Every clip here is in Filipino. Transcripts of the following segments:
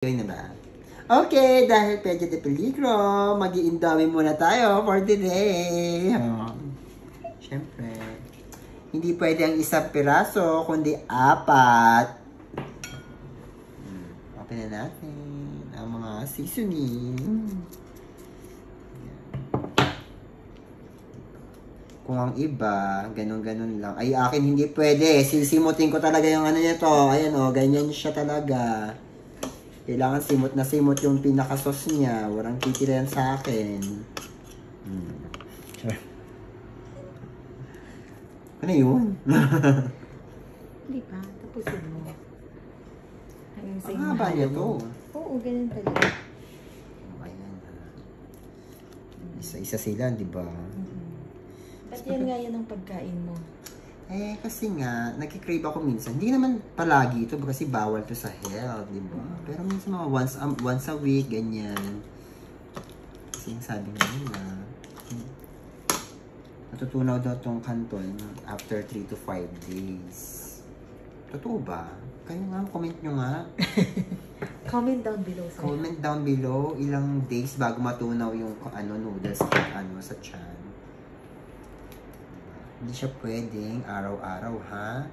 Gawin na ba? Okay, dahil pedyo de peligro, mag-i-indomie muna tayo for today. Siyempre, hindi pwede ang isang piraso, kundi 4. Open na natin ang mga seasoning. Kung ang iba, ganun-ganun lang. Ay, akin hindi pwede. Sisimutin ko talaga yung ano nito. Ayan o, ganyan siya talaga. Kailangan simot na simot yung pinaka-sauce niya. Walang titira yan sa akin. Sure. Ano yun? Hindi pa. Tapusin mo. Ang haba niya to. Oo, ganun talaga. Ayan. Isa-isa sila, di ba? Ba't yan nga yan ang pagkain mo? Eh, kasi nga, nagkikrave ako minsan. Hindi naman palagi ito kasi bawal to sa health, di ba? Pero minsan mga once a week, ganyan. Kasi yung sabi nga nila, natutunaw daw tong canton after 3 to 5 days. Totoo ba? Kayo nga, comment nyo nga. Comment down below. Comment down below ilang days bago matunaw yung noodles sa tiyan. Hindi siya pwedeng araw-araw, ha?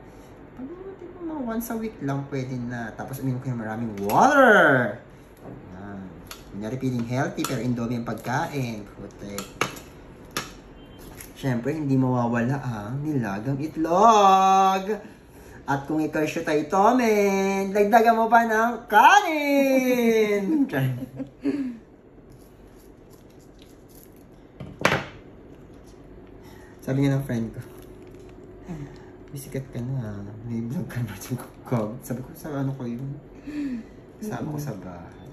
Pag mga once a week lang pwede na. Tapos uminom kayo maraming water. Ayan. Kunyari feeling healthy pero indomie ang pagkain. Protect. Siyempre, hindi mawawala ang nilagang itlog. At kung ikaw siya tayo tomen, dagdagan mo pa ng kanin. Sabi nga ng friend ko, bisikat ka na, may vlog ka na sa kukog. Sabi ko, sa ano ko yun? Kasama ko sa bahay.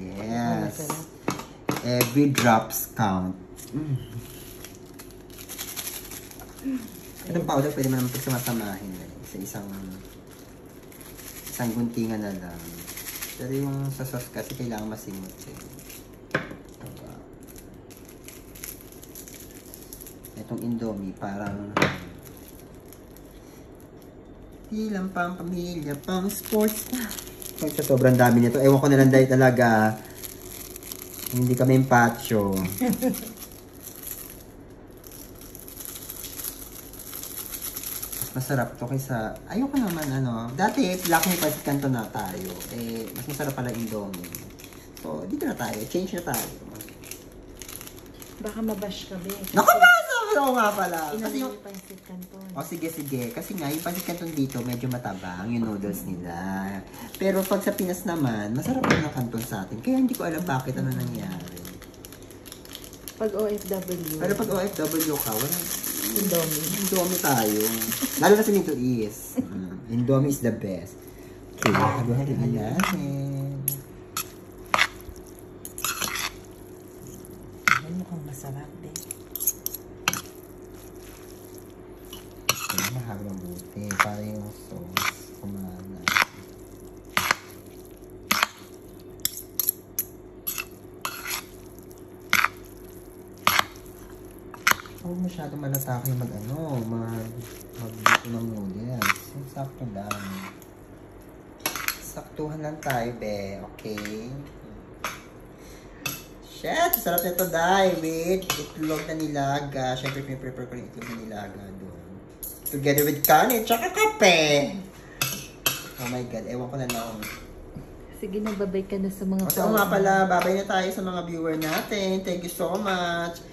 Yes. Every drops count. Itong powder pwede mo naman pagsamasamahin sa isang guntingan na lang. Pero yung sa sauce kasi kailangan masimot eh. Diba? Itong indomie parang di lang pang pamilya, pang sports na. Sa sobrang dami nito, ewan ko na lang dahil talaga hindi kami patio. Masarap to kaysa, ayoko naman dati black may pancit canton na tayo, mas masarap pala indomie. So, dito na tayo, change na tayo. Baka mabash ka, be. Naku ba? Oo nga pala. Kasi yung pancit canton. Sige. Kasi nga, yung pancit canton dito, medyo matabang yung noodles nila. Pero pag sa Pinas naman, masarap yung canton sa atin. Kaya hindi ko alam bakit ano nangyari. Pag OFW. Pero pag OFW ka, wala. Indomie tayo. Lalo na sa Middle East. Indomie is the best. Okay, haluhaluin natin. Ay, mukhang masarap din. Kaya mahalo mabuti. Para yung sauce kumana. Huwag masyado malatake magluto ng noodles. Yung sakto lang. Saktuhan lang tayo, be. Okay? Shit! Sarap nito, Day. With itlog na nilaga. Siyempre, piniprepare ko yung itlog na nilaga doon. Together with kanin, tsaka kape. Oh my God. Ewan ko na lang. Sige, nagbabay ka na sa mga So nga pala, babay na tayo sa mga viewer natin. Thank you so much.